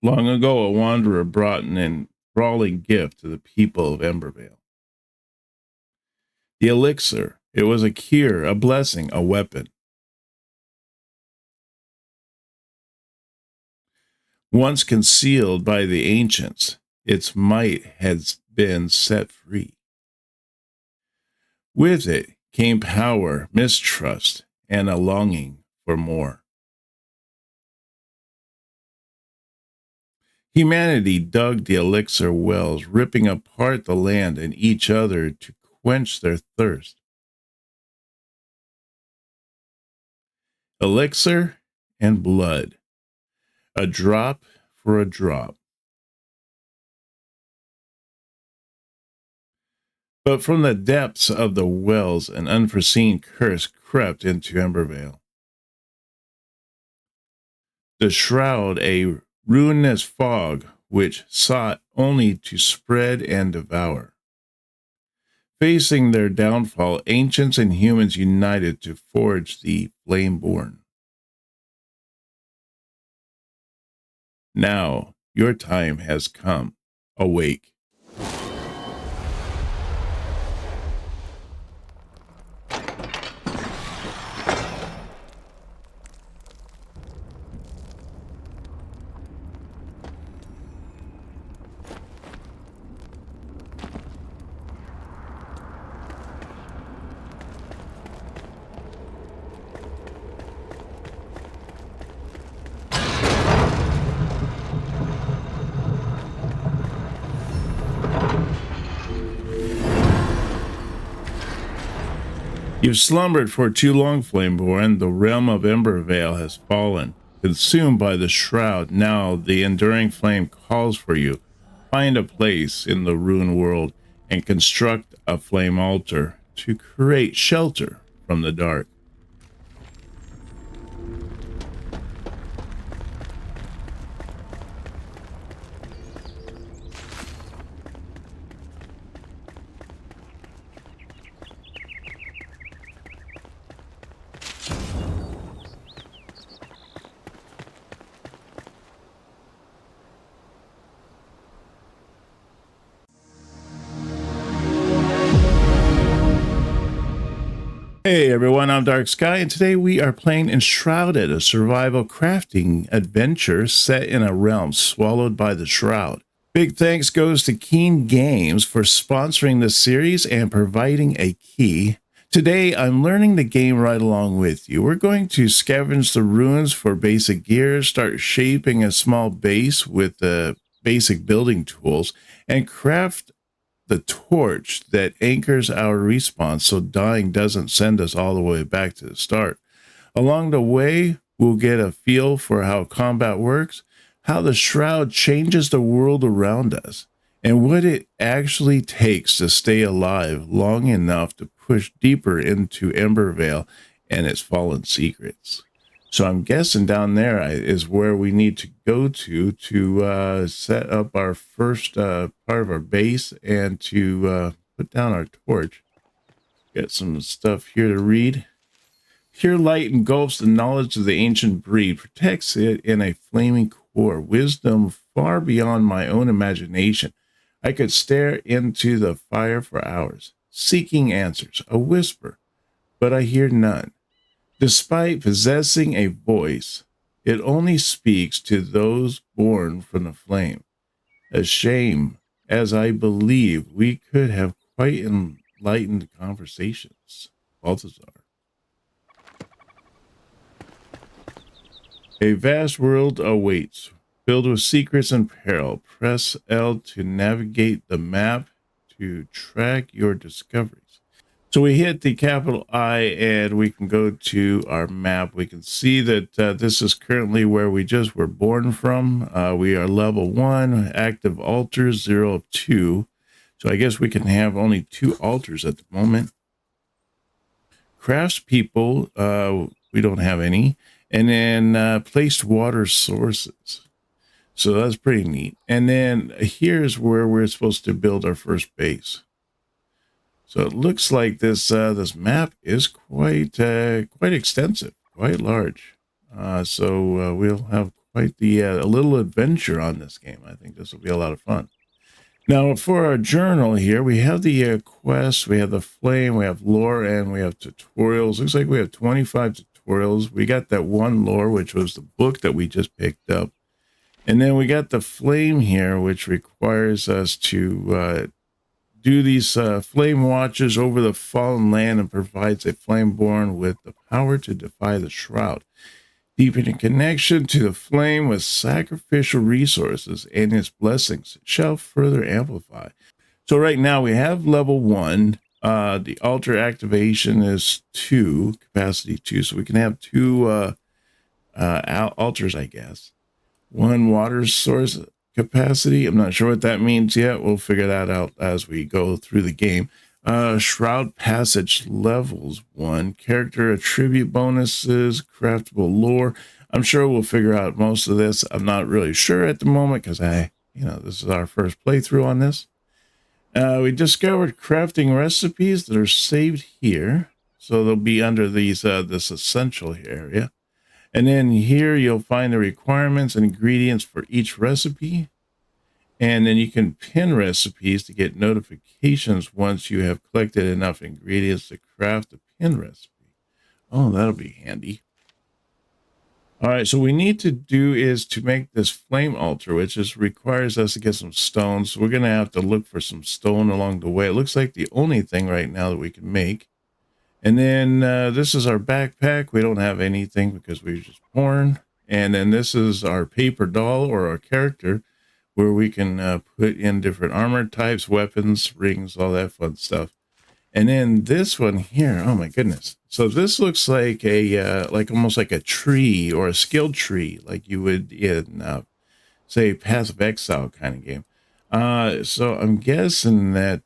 Long ago, a wanderer brought an enthralling gift to the people of Embervale. The elixir. It was a cure, a blessing, a weapon. Once concealed by the ancients, its might has been set free. With it came power, mistrust, and a longing for more. Humanity dug the elixir wells, ripping apart the land and each other to quench their thirst. Elixir and blood, a drop for a drop. But from the depths of the wells, an unforeseen curse crept into Embervale. The shroud, a ruinous fog which sought only to spread and devour. Facing their downfall, ancients and humans united to forge the Flameborn. Now your time has come. Awake. You've slumbered for too long, Flameborn. The realm of Embervale has fallen, consumed by the shroud. Now the enduring flame calls for you. Find a place in the ruined world and construct a flame altar to create shelter from the dark. Hey everyone, I'm Dark Skye, and today we are playing Enshrouded, a survival crafting adventure set in a realm swallowed by the shroud. Big thanks goes to Keen Games for sponsoring this series and providing a key. Today I'm learning the game right along with you. We're going to scavenge the ruins for basic gear, start shaping a small base with the basic building tools, and craft the torch that anchors our respawn so dying doesn't send us all the way back to the start. Along the way, we'll get a feel for how combat works, how the shroud changes the world around us, and what it actually takes to stay alive long enough to push deeper into Embervale and its fallen secrets. So I'm guessing down there is where we need to go to set up our first part of our base and to put down our torch. Got some stuff here to read. Pure light engulfs the knowledge of the ancient breed, protects it in a flaming core. Wisdom far beyond my own imagination. I could stare into the fire for hours, seeking answers, a whisper, but I hear none. Despite possessing a voice, it only speaks to those born from the flame. A shame, as I believe we could have quite enlightened conversations. Balthazar. A vast world awaits, filled with secrets and peril. Press L to navigate the map to track your discoveries. So we hit the capital I and we can go to our map. We can see that this is currently where we just were born from. We are level 1, active altars 0 of 2. So I guess we can have only 2 altars at the moment. Craftspeople, we don't have any. And then placed water sources. So that's pretty neat. And then here's where we're supposed to build our first base. So it looks like this map is quite extensive, quite large. So we'll have quite the a little adventure on this game. I think this will be a lot of fun. Now, for our journal here, we have the quests, we have the flame, we have lore, and we have tutorials. Looks like we have 25 tutorials. We got that one lore, which was the book that we just picked up. And then we got the flame here, which requires us to do these flame watches over the fallen land and provides a flameborn with the power to defy the shroud. Deepening connection to the flame with sacrificial resources and its blessings shall further amplify. So right now we have level 1. The altar activation is 2, capacity 2. So we can have 2 altars, I guess. 1 water source capacity. I'm not sure what that means yet. We'll figure that out as we go through the game. Shroud passage levels 1, character attribute bonuses, craftable lore. I'm sure we'll figure out most of this. I'm not really sure at the moment because this is our first playthrough on this. We discovered crafting recipes that are saved here. So they'll be under these this essential area. And then here you'll find the requirements and ingredients for each recipe. And then you can pin recipes to get notifications once you have collected enough ingredients to craft a pin recipe. Oh, that'll be handy. All right, so what we need to do is to make this flame altar, which requires us to get some stone. So we're going to have to look for some stone along the way. It looks like the only thing right now that we can make. And then this is our backpack. We don't have anything because we were just born. And then this is our paper doll or our character, where we can put in different armor types, weapons, rings, all that fun stuff. And then this one here, oh my goodness. So this looks like a, almost like a tree or a skill tree, like you would in, say, Path of Exile kind of game. So I'm guessing that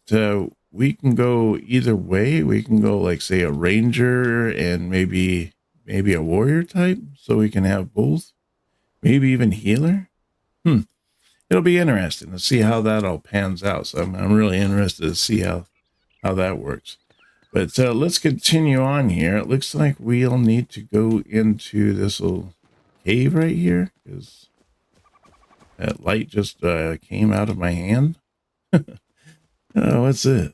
we can go either way. We can go like, say, a ranger and maybe a warrior type. So we can have both, maybe even healer. It'll be interesting to see how that all pans out. So I'm really interested to see how that works. But let's continue on here. It looks like we'll need to go into this little cave right here, because that light just came out of my hand. Oh, what's this?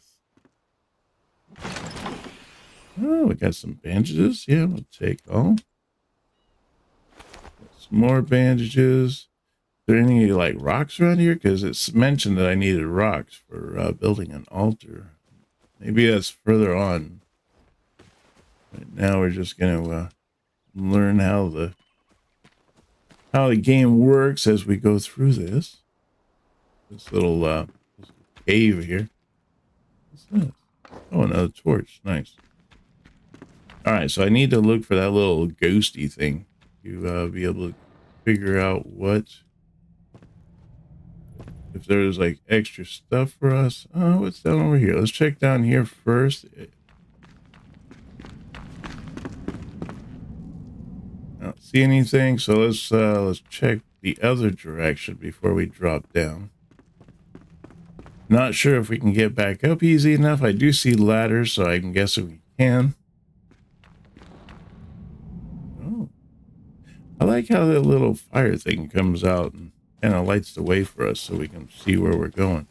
Oh, we got some bandages. Yeah, we'll take all. Some more bandages. Are there any like rocks around here? Because it's mentioned that I needed rocks for building an altar. Maybe that's further on. Right now we're just going to learn how the game works as we go through this. This little cave here. What's that? Oh, another torch. Nice. All right, so I need to look for that little ghosty thing to be able to figure out if there's like extra stuff for us. Oh, what's down over here? Let's check down here first. I don't see anything, so let's check the other direction before we drop down. Not sure if we can get back up easy enough. I do see ladders, so I'm guessing we can. Oh, I like how the little fire thing comes out and kind of lights the way for us so we can see where we're going.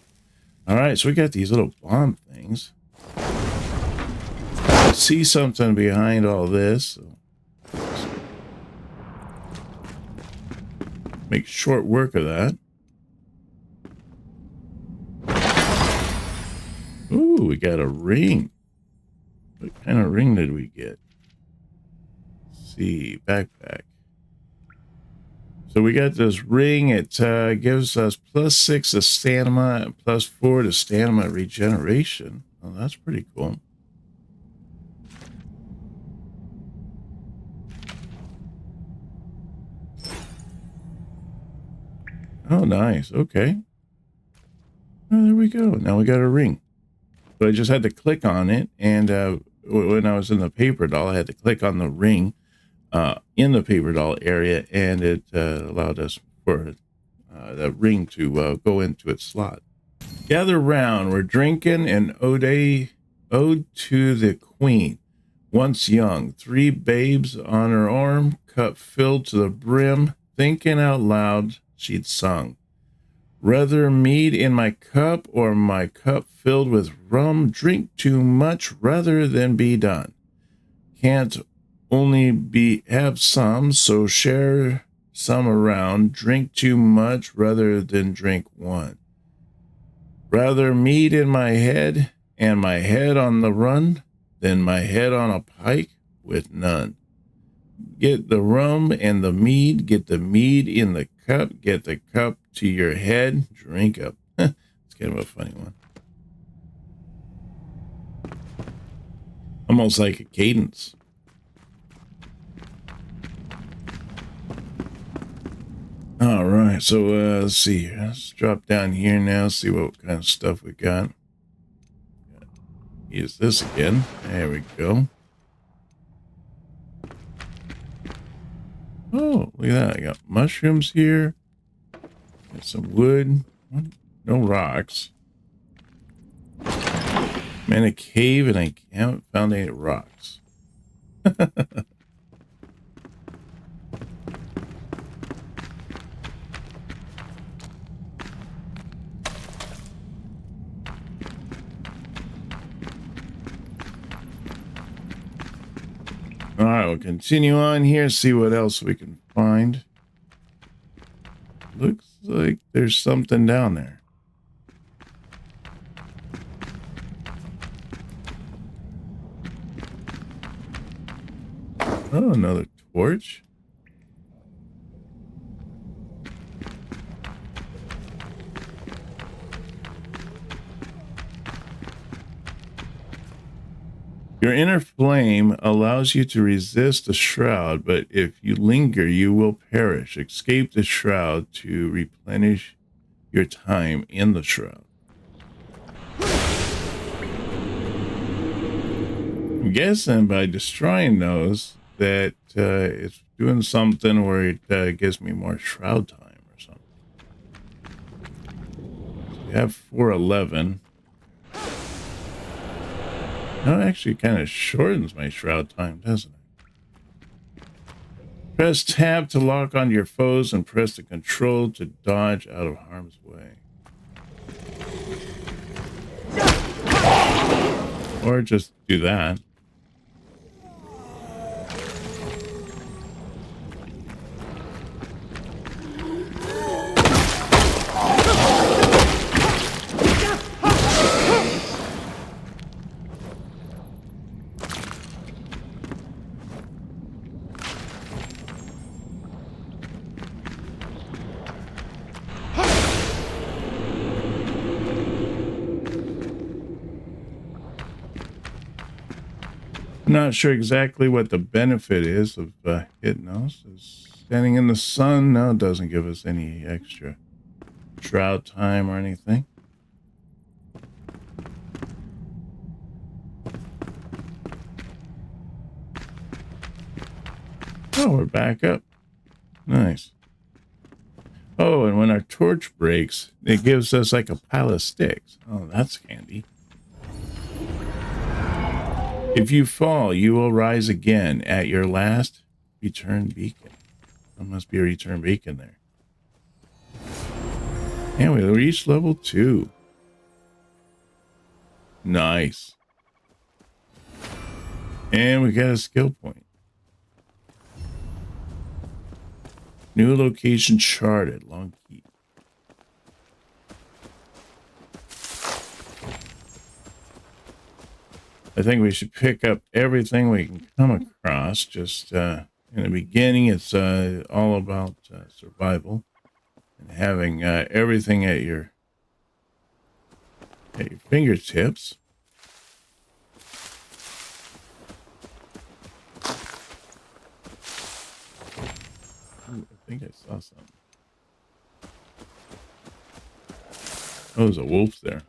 All right, so we got these little bomb things. I see something behind all this. So make short work of that. Ooh, we got a ring. What kind of ring did we get? Let's see, backpack. So we got this ring. It gives us +6 to stamina and +4 to stamina regeneration. Oh, that's pretty cool. Oh, nice. Okay. Oh, there we go. Now we got a ring. So I just had to click on it. And when I was in the paper doll, I had to click on the ring in the paper doll area, and it allowed us for the ring to go into its slot. Gather round, we're drinking an ode to the queen. Once young, 3 babes on her arm, cup filled to the brim. Thinking out loud, she'd sung. Rather mead in my cup or my cup filled with rum, drink too much rather than be done. Can't only have some, so share some around. Drink too much rather than drink one. Rather mead in my head and my head on the run than my head on a pike with none. Get the rum and the mead, get the mead in the cup, get the cup to your head, drink up. It's kind of a funny one. Almost like a cadence. All right, so let's see here. Let's drop down here now, see what kind of stuff we got. Use this again. There we go. Oh, look at that. I got mushrooms here. Got some wood. No rocks. I'm in a cave and I haven't found any rocks. All right, we'll continue on here, see what else we can find. Looks like there's something down there. Oh, another torch. Your inner flame allows you to resist the shroud, but if you linger, you will perish. Escape the shroud to replenish your time in the shroud. I'm guessing by destroying those that it's doing something where it gives me more shroud time or something. So we have 411. No, it actually kind of shortens my shroud time, doesn't it? Press tab to lock onto your foes and press the control to dodge out of harm's way. Or just do that. Not sure exactly what the benefit is of hitting those. Standing in the sun, no, it doesn't give us any extra shroud time or anything. Oh, we're back up. Nice. Oh, and when our torch breaks, it gives us like a pile of sticks. Oh, that's handy. If you fall, you will rise again at your last return beacon. There must be a return beacon there. And we reached level 2. Nice. And we got a skill point. New location charted. Long key. I think we should pick up everything we can come across. Just in the beginning, it's all about survival and having everything at your fingertips. Ooh, I think I saw something. Oh, there's a wolf there.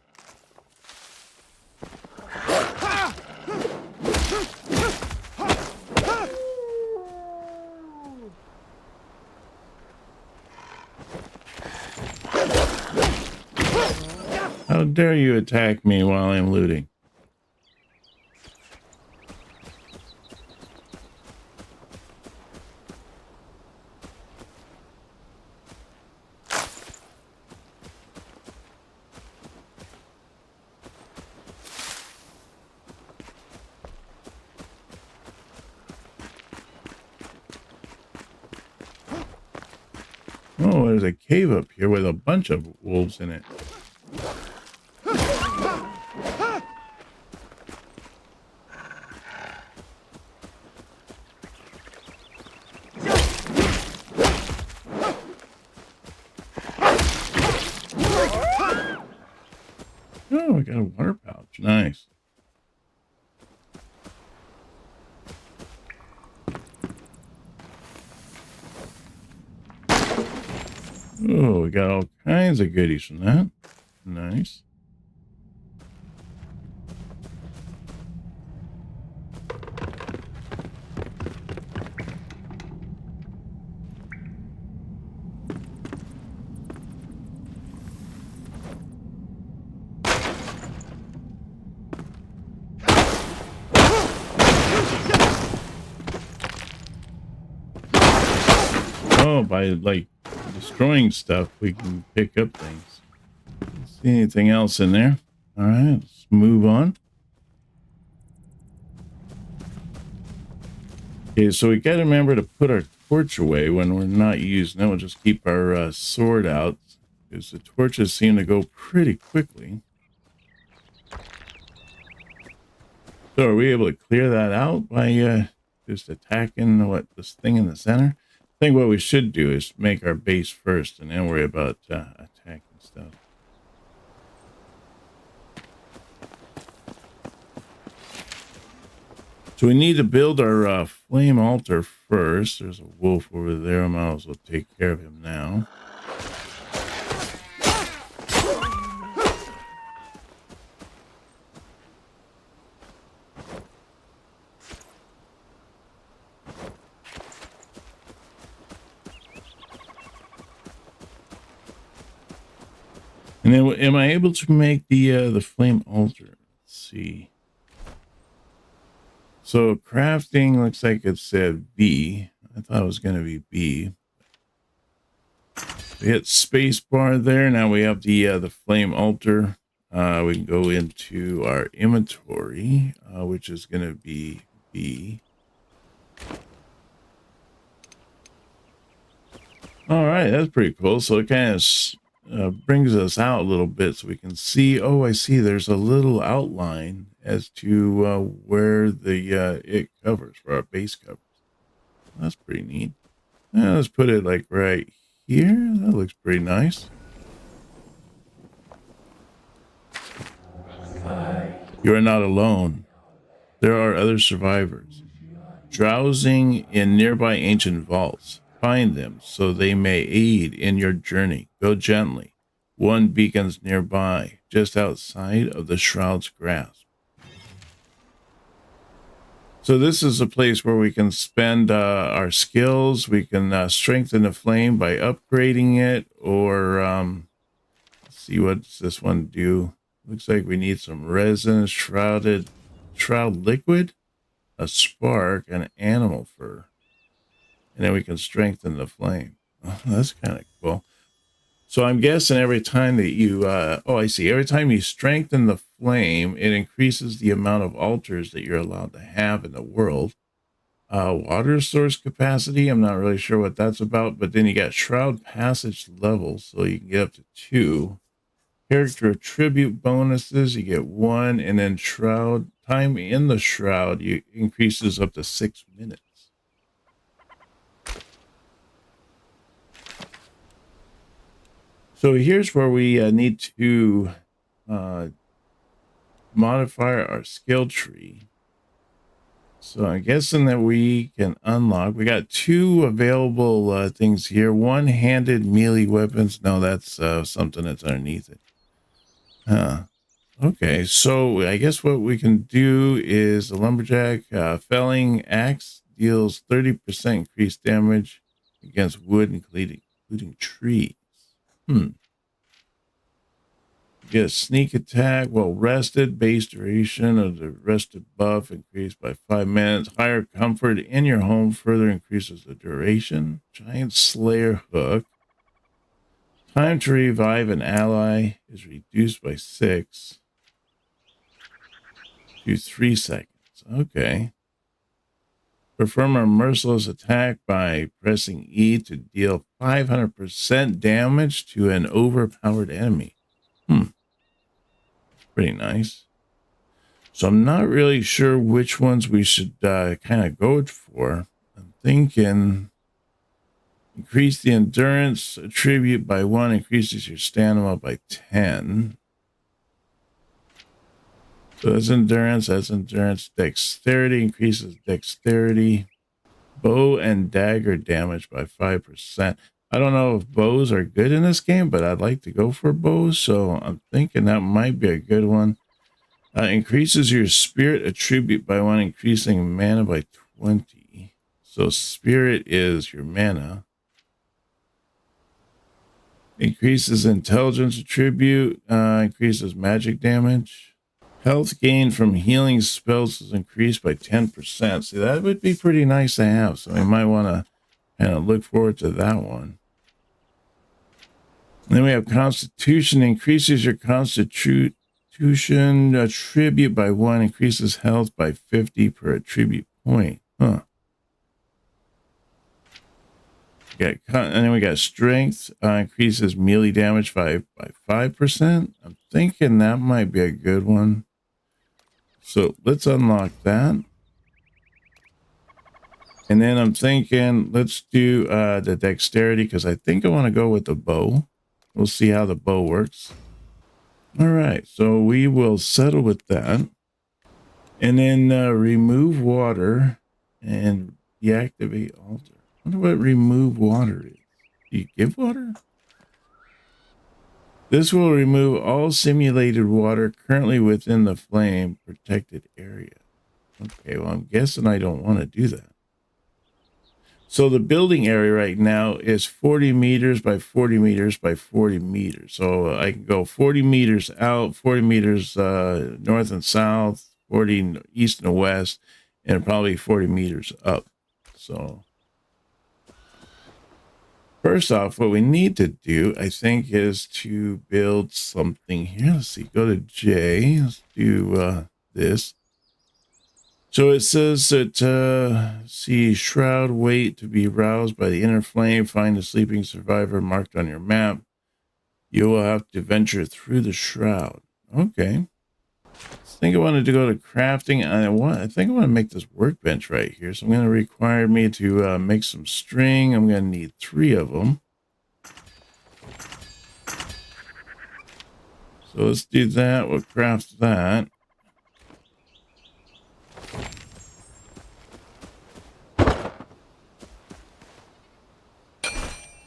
How dare you attack me while I'm looting? Oh, there's a cave up here with a bunch of wolves in it. Oh, we got a water pouch. Nice. Oh, we got all kinds of goodies from that. Nice. Oh, by like destroying stuff, we can pick up things. See anything else in there? All right, let's move on. Okay, so we got to remember to put our torch away when we're not using it. We'll just keep our sword out because the torches seem to go pretty quickly. So are we able to clear that out by just attacking this thing in the center? I think what we should do is make our base first and then worry about attacking stuff. So we need to build our flame altar first. There's a wolf over there. I might as well take care of him now. And then, am I able to make the flame altar? Let's see. So crafting looks like it said B. I thought it was going to be B. We hit space bar there. Now we have the flame altar. We can go into our inventory, which is going to be B. All right, that's pretty cool. So it kind of brings us out a little bit so we can see. Oh, I see. There's a little outline as to where the it covers, where our base covers. That's pretty neat. Now let's put it like right here. That looks pretty nice. You are not alone. There are other survivors, drowsing in nearby ancient vaults. Find them so they may aid in your journey. Go gently. One beacon's nearby, just outside of the Shroud's grasp. So this is a place where we can spend our skills. We can strengthen the flame by upgrading it, or let's see, what does this one do? Looks like we need some resin, shroud liquid, a spark, and animal fur. And then we can strengthen the flame. Oh, that's kind of cool. So I'm guessing every time that you, I see. Every time you strengthen the flame, it increases the amount of altars that you're allowed to have in the world. Water source capacity, I'm not really sure what that's about, but then you got shroud passage levels, so you can get up to 2. Character attribute bonuses, you get 1, and then shroud time in the shroud increases up to 6 minutes. So here's where we need to modify our skill tree. So I'm guessing that we can unlock. We got 2 available things here. One-handed melee weapons. No, that's something that's underneath it. Okay, so I guess what we can do is the lumberjack felling axe deals 30% increased damage against wood, including trees. Get a sneak attack while rested. Base duration of the rested buff increased by 5 minutes. Higher comfort in your home further increases the duration. Giant Slayer hook. Time to revive an ally is reduced by 6 to 3 seconds. Okay. Perform a merciless attack by pressing E to deal 500% damage to an overpowered enemy. Pretty nice. So I'm not really sure which ones we should kind of go for. I'm thinking increase the endurance attribute by 1, increases your stamina by 10. So that's endurance, dexterity, increases dexterity. Bow and dagger damage by 5%. I don't know if bows are good in this game, but I'd like to go for bows, so I'm thinking that might be a good one. Increases your spirit attribute by 1, increasing mana by 20. So spirit is your mana. Increases intelligence attribute, increases magic damage. Health gain from healing spells is increased by 10%. See, that would be pretty nice to have, so we might want to kind of look forward to that one. And then we have Constitution, increases your Constitution attribute by 1, increases health by 50 per attribute point. And then we got Strength, increases melee damage by 5%. I'm thinking that might be a good one. So let's unlock that. And then I'm thinking, let's do the dexterity, because I think I want to go with the bow. We'll see how the bow works. All right, so we will settle with that. And then remove water and deactivate altar. I wonder what remove water is. Do you give water? This will remove all simulated water currently within the flame protected area. Okay, well, I'm guessing I don't want to do that. So the building area right now is 40 meters by 40 meters by 40 meters. So I can go 40 meters out, 40 meters north and south, 40 east and west, and probably 40 meters up. So first off, what we need to do, I think, is to build something here. Let's see, go to J. Let's do this. So it says that, see, Shroud, wait to be roused by the inner flame. Find the sleeping survivor marked on your map. You will have to venture through the Shroud. Okay. I think I wanted to go to crafting. I think I want to make this workbench right here. So I'm going to require me to make some string. I'm going to need 3 of them. So let's do that. We'll craft that.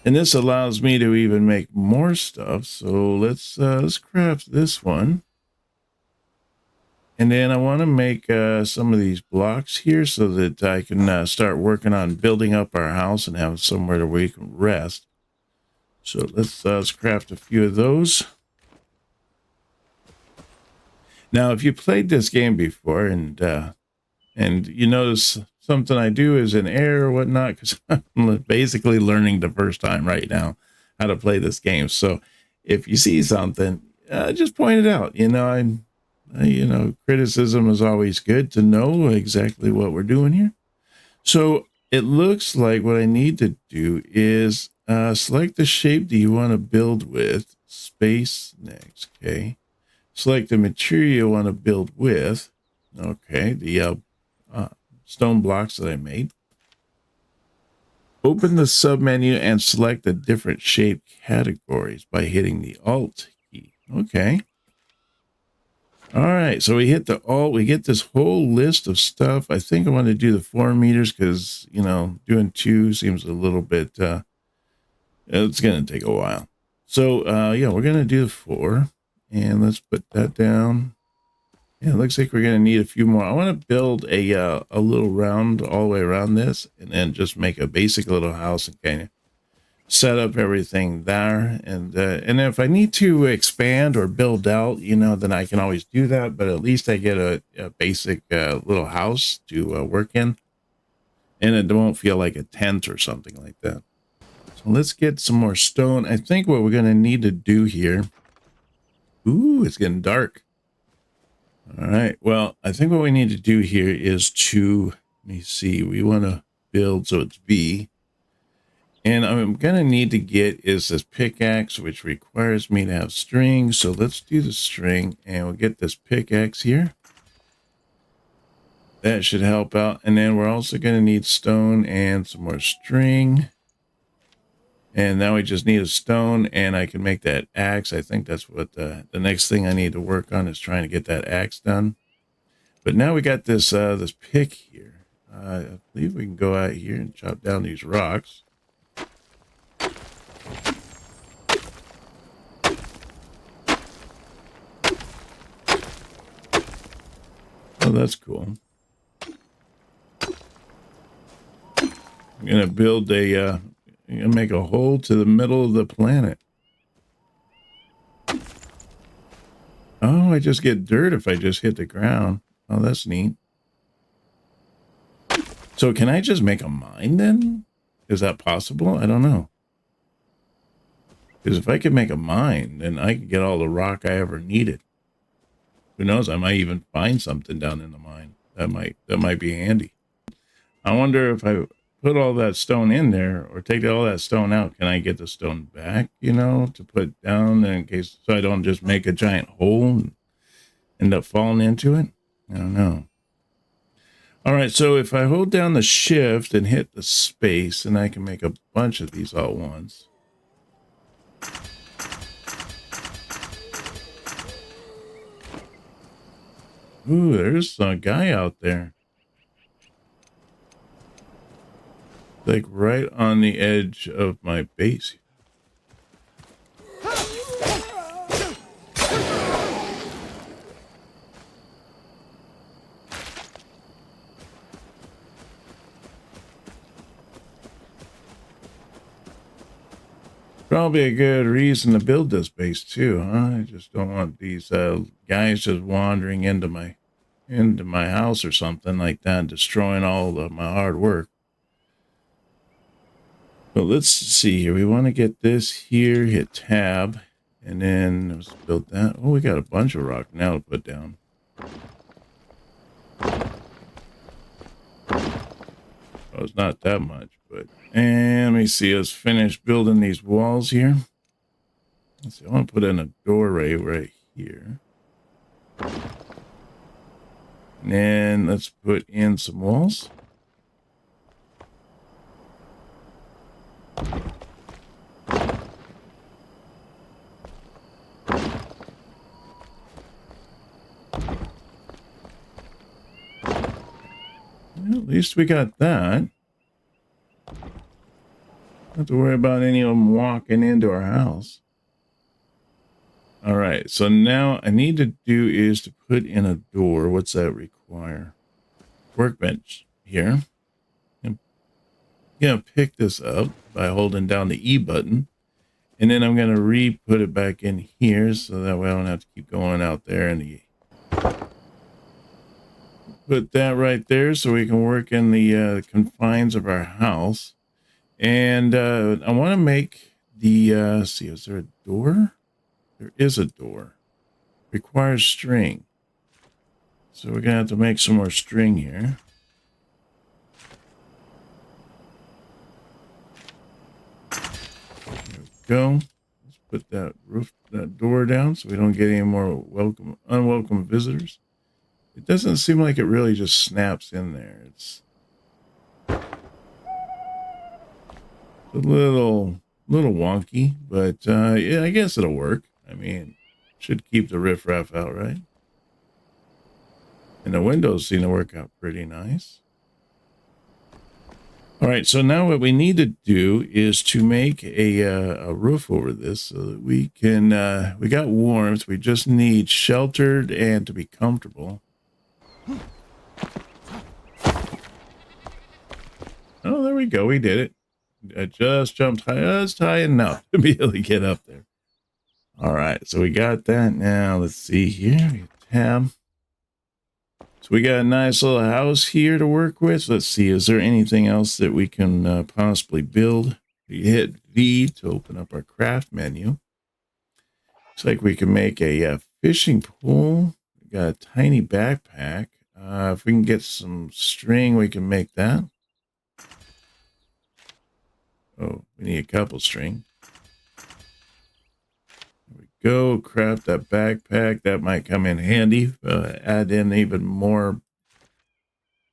And this allows me to even make more stuff. So let's craft this one. And then I want to make some of these blocks here so that I can start working on building up our house and have somewhere where we can rest. So let's craft a few of those. Now, if you played this game before and you notice something I do is in error or whatnot, because I'm basically learning the first time right now how to play this game. So if you see something, just point it out. You know, criticism is always good to know exactly what we're doing here. So it looks like what I need to do is select the shape that you want to build with. Space next, okay. Select the material you want to build with. Okay, the stone blocks that I made. Open the submenu and select the different shape categories by hitting the Alt key. Okay. All right, so we hit the Alt. We get this whole list of stuff. I think I want to do the 4 meters because, you know, doing 2 seems a little bit, it's going to take a while. So, yeah, we're going to do the 4. And let's put that down. Yeah, it looks like we're going to need a few more. I want to build a little round all the way around this and then just make a basic little house and kind of set up everything there. And if I need to expand or build out, you know, then I can always do that. But at least I get a basic little house to work in. And it won't feel like a tent or something like that. So let's get some more stone. I think what we're going to need to do here. Ooh, it's getting dark. All right. Well, I think what we need to do here is to Let me see. We want to build so it's V. And I'm going to need to get is this pickaxe, which requires me to have string. So let's do the string and we'll get this pickaxe here. That should help out. And then we're also going to need stone and some more string. And now we just need a stone and I can make that axe. I think that's what the next thing I need to work on is trying to get that axe done. But now we got this this pick here. I believe we can go out here and chop down these rocks. Oh, that's cool. I'm gonna build a I'm gonna make a hole to the middle of the planet. Oh, I just get dirt if I just hit the ground. Oh, that's neat. So can I just make a mine then? Is that possible? I don't know. Because if I could make a mine, then I could get all the rock I ever needed. Who knows? I might even find something down in the mine. That might be handy. I wonder if I put all that stone in there or take all that stone out, can I get the stone back, you know, to put down in case so I don't just make a giant hole and end up falling into it? I don't know. All right, so if I hold down the shift and hit the space, and I can make a bunch of these all at once. Ooh, there's a guy out there. Like right on the edge of my base. Probably a good reason to build this base too, huh? I just don't want these guys just wandering into my house or something like that, destroying all of my hard work. But let's see here. We want to get this here, hit tab, and then let's build that. Oh, we got a bunch of rock now to put down. Oh, it's not that much, but and let me see us finish building these walls here. Let's see, I want to put in a doorway right here. And then let's put in some walls. Well, at least we got that. Don't have to worry about any of them walking into our house. All right, so now I need to do is to put in a door. What's that require? Workbench here. I'm gonna pick this up by holding down the E button, and then I'm gonna put it back in here so that way I don't have to keep going out there and put that right there so we can work in the confines of our house. And I want to make the see, is there a door? There is a door. Requires string. So we're gonna have to make some more string here. There we go. Let's put that door down so we don't get any more unwelcome visitors. It doesn't seem like it really just snaps in there. It's a little wonky, but yeah, I guess it'll work. I mean, should keep the riffraff out, right? And the windows seem to work out pretty nice. All right, so now what we need to do is to make a roof over this so that we can, we got warmth, we just need sheltered and to be comfortable. Oh, there we go, we did it. I just jumped high, just high enough to be able to get up there. All right, so we got that. Now let's see here. We tab. So we got a nice little house here to work with. Let's see, is there anything else that we can possibly build? We hit V to open up our craft menu. Looks like we can make a fishing pole. We got a tiny backpack. If we can get some string, we can make that. Oh, we need a couple string. There we go. Craft that backpack. That might come in handy. Add in even more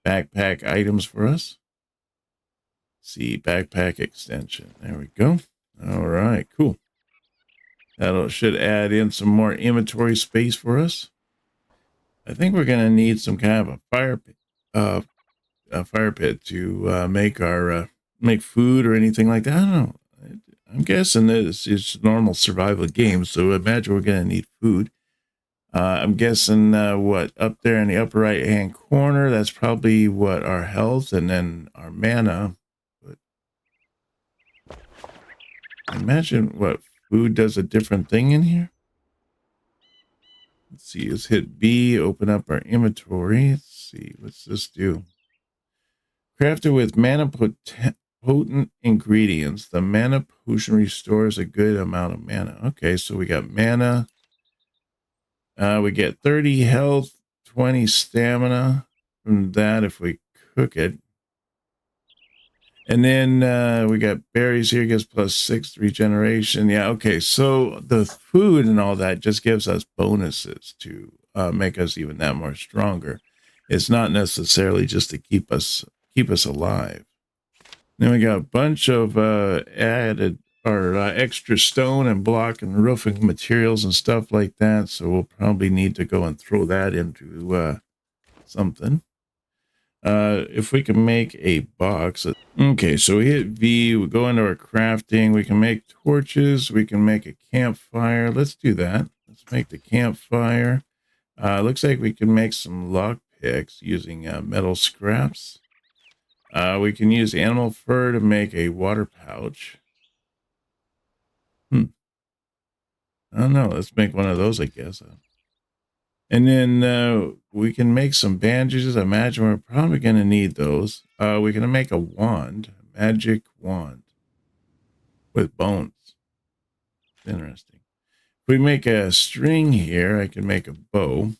backpack items for us. See, backpack extension. There we go. All right, cool. That should add in some more inventory space for us. I think we're going to need some kind of a fire pit to make our make food or anything like that. I don't know. I'm guessing that it's normal survival game, so I imagine we're going to need food. I'm guessing what up there in the upper right hand corner, that's probably what our health and then our mana. But imagine what food does a different thing in here. Let's see, let's hit B, open up our inventory. Let's see, what's this do? Crafted with mana potent ingredients. The mana potion restores a good amount of mana. Okay, so we got mana. We get 30 health, 20 stamina from that if we cook it. And then we got berries here, gives +6 regeneration. Yeah, okay. So the food and all that just gives us bonuses to make us even that more stronger. It's not necessarily just to keep us alive. Then we got a bunch of added or extra stone and block and roofing materials and stuff like that. So we'll probably need to go and throw that into something. If we can make a box. Okay, so we hit V, we go into our crafting, we can make torches, we can make a campfire. Let's do that. Let's make the campfire. Looks like we can make some lock picks using metal scraps. We can use animal fur to make a water pouch. I don't know. Let's make one of those, I guess. And then we can make some bandages. I imagine we're probably going to need those. We're going to make a wand, a magic wand with bones. Interesting. If we make a string here, I can make a bow.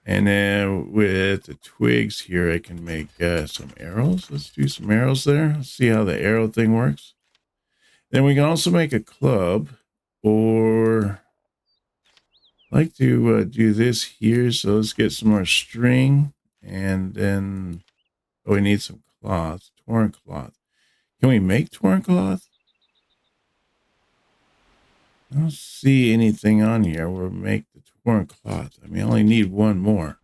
And then with the twigs here, I can make some arrows. Let's do some arrows there. Let's see how the arrow thing works. Then we can also make a club, or I like to do this here. So let's get some more string, and then we need some cloth, torn cloth. Can we make torn cloth? I don't see anything on here where we make the torn cloth. I mean, I only need one more.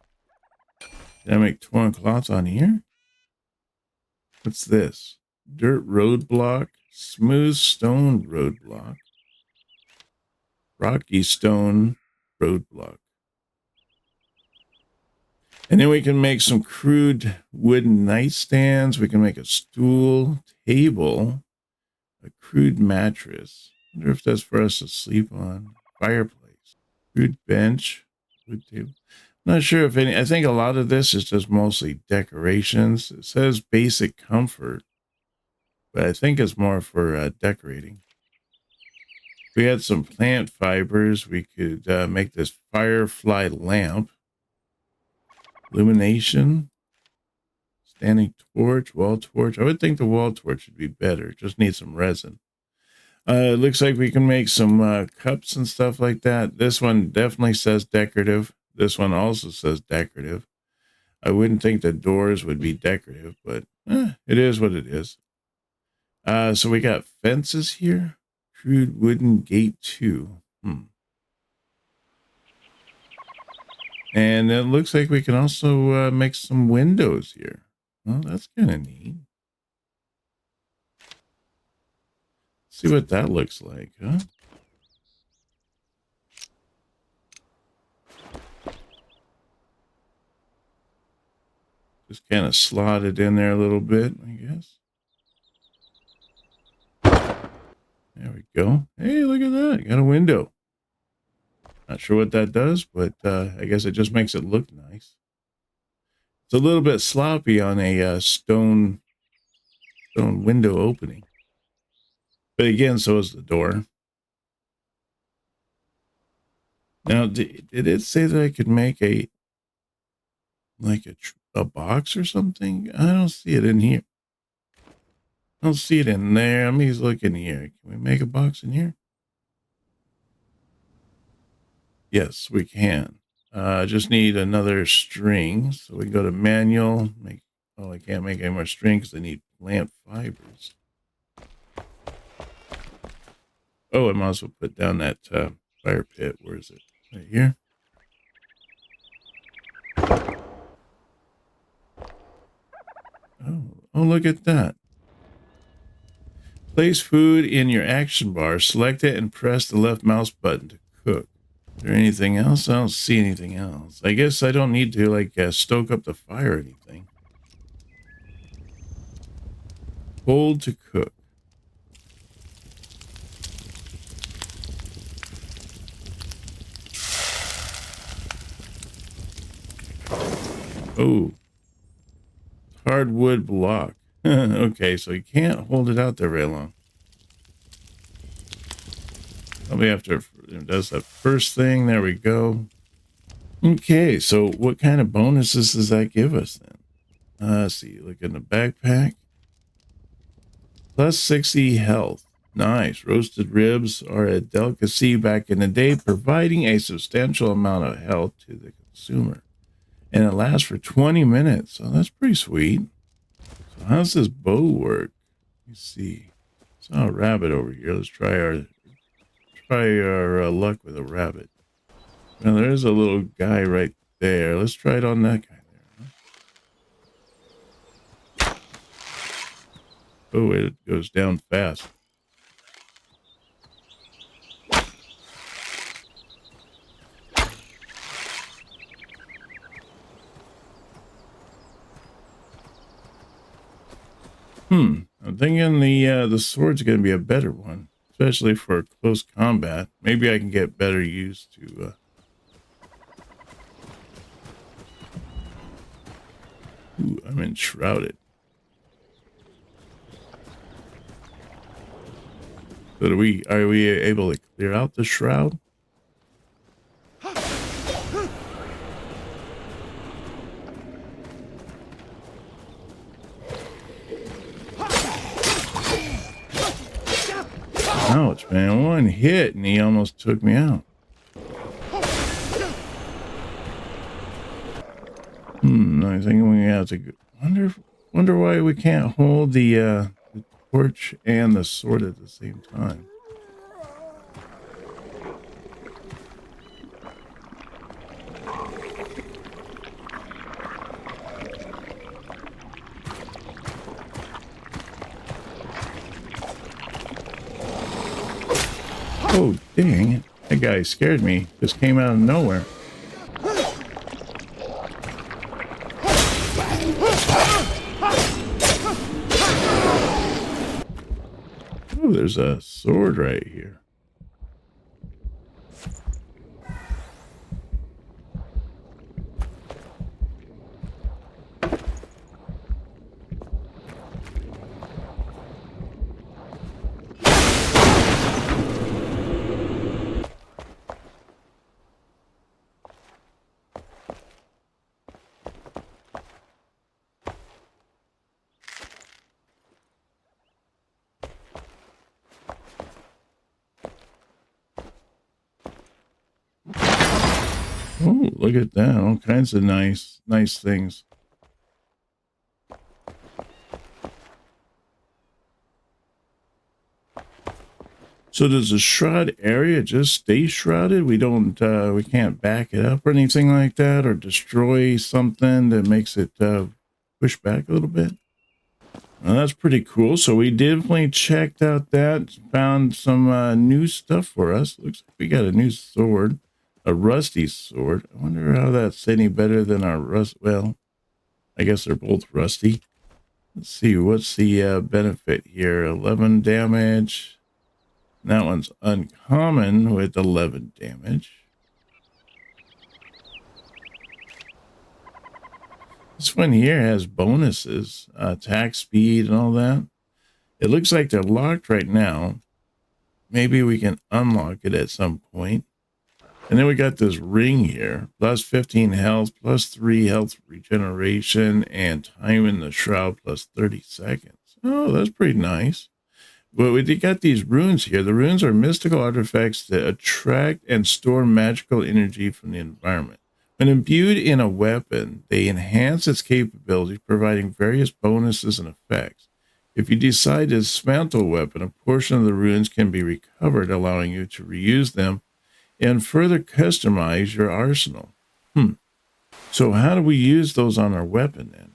Can I make torn cloth on here? What's this? Dirt roadblock, smooth stone roadblock, rocky stone roadblock. And then we can make some crude wooden nightstands. We can make a stool, table, a crude mattress. I wonder if that's for us to sleep on. Fireplace, crude bench, wood table. Not sure if any, I think a lot of this is just mostly decorations. It says basic comfort, but I think it's more for decorating. If we had some plant fibers, we could make this firefly lamp. Illumination, standing torch, wall torch. I would think the wall torch would be better. Just need some resin. It looks like we can make some cups and stuff like that. This one definitely says decorative. This one also says decorative. I wouldn't think the doors would be decorative, but it is what it is. So we got fences here. Crude wooden gate 2. And it looks like we can also make some windows here. Well, that's kind of neat. See what that looks like, huh? Just kind of slot it in there a little bit, I guess. There we go. Hey, look at that. Got a window. Not sure what that does, but I guess it just makes it look nice. It's a little bit sloppy on a stone window opening. But again, so is the door. Now, did it say that I could make a a box or something? I don't see it in here. I don't see it in there. Let me look in here. Can we make a box in here? Yes, we can. I just need another string. So we go to manual. Oh, I can't make any more string because I need plant fibers. Oh, I might as well put down that fire pit. Where is it? Right here. Oh, look at that. Place food in your action bar. Select it and press the left mouse button to cook. Is there anything else? I don't see anything else. I guess I don't need to like stoke up the fire or anything. Hold to cook. Oh, hardwood block. Okay, so you can't hold it out there very long. Probably after it does that first thing. There we go. Okay, so what kind of bonuses does that give us then? Let's see. Look in the backpack. Plus 60 health. Nice. Roasted ribs are a delicacy back in the day, providing a substantial amount of health to the consumer. And it lasts for 20 minutes. So that's pretty sweet. So how's this bow work? Let me see. Saw a rabbit over here. Let's try our luck with a rabbit. Now there's a little guy right there. Let's try it on that guy there. Oh, it goes down fast. I'm thinking the sword's going to be a better one, especially for close combat. Maybe I can get better used to. Ooh, I'm enshrouded. So are we able to clear out the shroud? Ouch, man. One hit and he almost took me out. I think we have to wonder why we can't hold the torch and the sword at the same time. Oh, dang it. That guy scared me. Just came out of nowhere. Oh, there's a sword right here. Oh, look at that. All kinds of nice things. So does the shroud area just stay shrouded? We can't back it up or anything like that, or destroy something that makes it push back a little bit? Well, that's pretty cool. So we definitely checked out that, found some new stuff for us. Looks like we got a new sword, a rusty sword. I wonder how that's any better than our rust. Well, I guess they're both rusty. Let's see, what's the benefit here? 11 damage. That one's uncommon with 11 damage. This one here has bonuses, attack speed and all that. It looks like they're locked right now. Maybe we can unlock it at some point. And then we got this ring here, plus 15 health, plus 3 health regeneration, and time in the shroud plus 30 seconds. Oh, that's pretty nice. But we got these runes here. The runes are mystical artifacts that attract and store magical energy from the environment. When imbued in a weapon, they enhance its capabilities, providing various bonuses and effects. If you decide to dismantle a weapon, a portion of the runes can be recovered, allowing you to reuse them and further customize your arsenal. So how do we use those on our weapon then?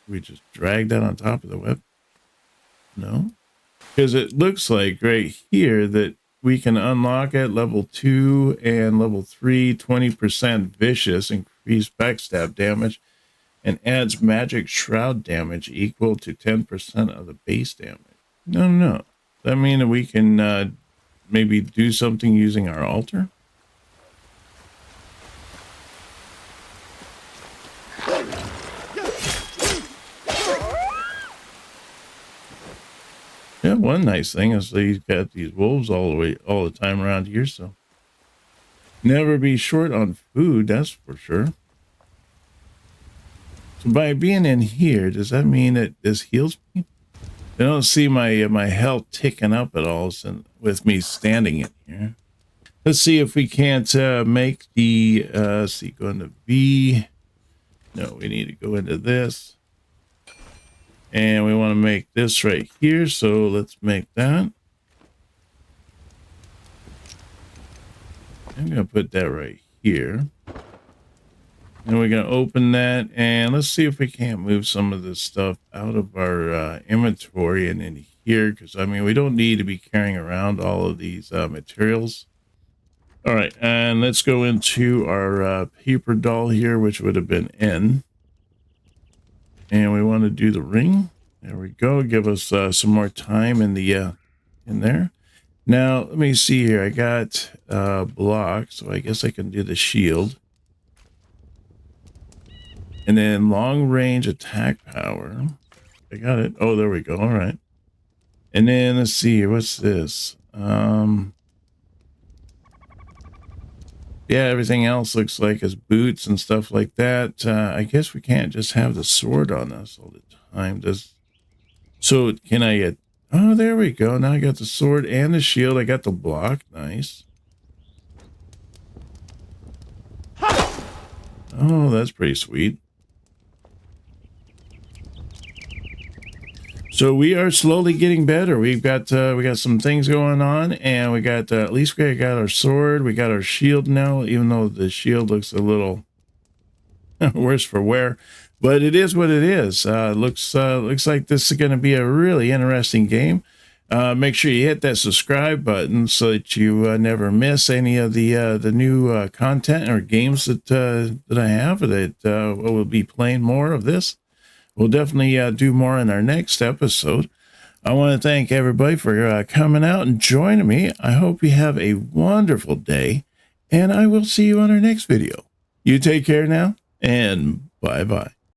We just drag that on top of the weapon? No? Because it looks like right here that we can unlock at level 2 and level 3, 20% vicious, increased backstab damage, and adds magic shroud damage equal to 10% of the base damage. No. Does that mean that we can maybe do something using our altar? Yeah, one nice thing is he's got these wolves all the time around here, so never be short on food, that's for sure. So by being in here, does that mean that this heals me? I don't see my health ticking up at all with me standing in here. Let's see if we can't make the go into V. No, we need to go into this. And we want to make this right here, so let's make that. I'm going to put that right here. And we're going to open that, and let's see if we can't move some of this stuff out of our inventory and in here, because, I mean, we don't need to be carrying around all of these materials. All right, and let's go into our paper doll here, which would have been N. And we want to do the ring. There we go. Give us some more time in the in there. Now, let me see here. I got block, so I guess I can do the shield. And then long range attack power. I got it. Oh, there we go. All right. And then let's see here. What's this? Yeah, everything else looks like his boots and stuff like that. I guess we can't just have the sword on us all the time. So can I get... Oh, there we go. Now I got the sword and the shield. I got the block. Nice. Oh, that's pretty sweet. So we are slowly getting better. We got some things going on, and we got at least we got our sword, we got our shield now, even though the shield looks a little worse for wear, but it is what it is. Looks like this is going to be a really interesting game. Make sure you hit that subscribe button so that you never miss any of the new content or games that I have. That we'll be playing more of this. We'll definitely do more in our next episode. I want to thank everybody for coming out and joining me. I hope you have a wonderful day, and I will see you on our next video. You take care now, and bye-bye.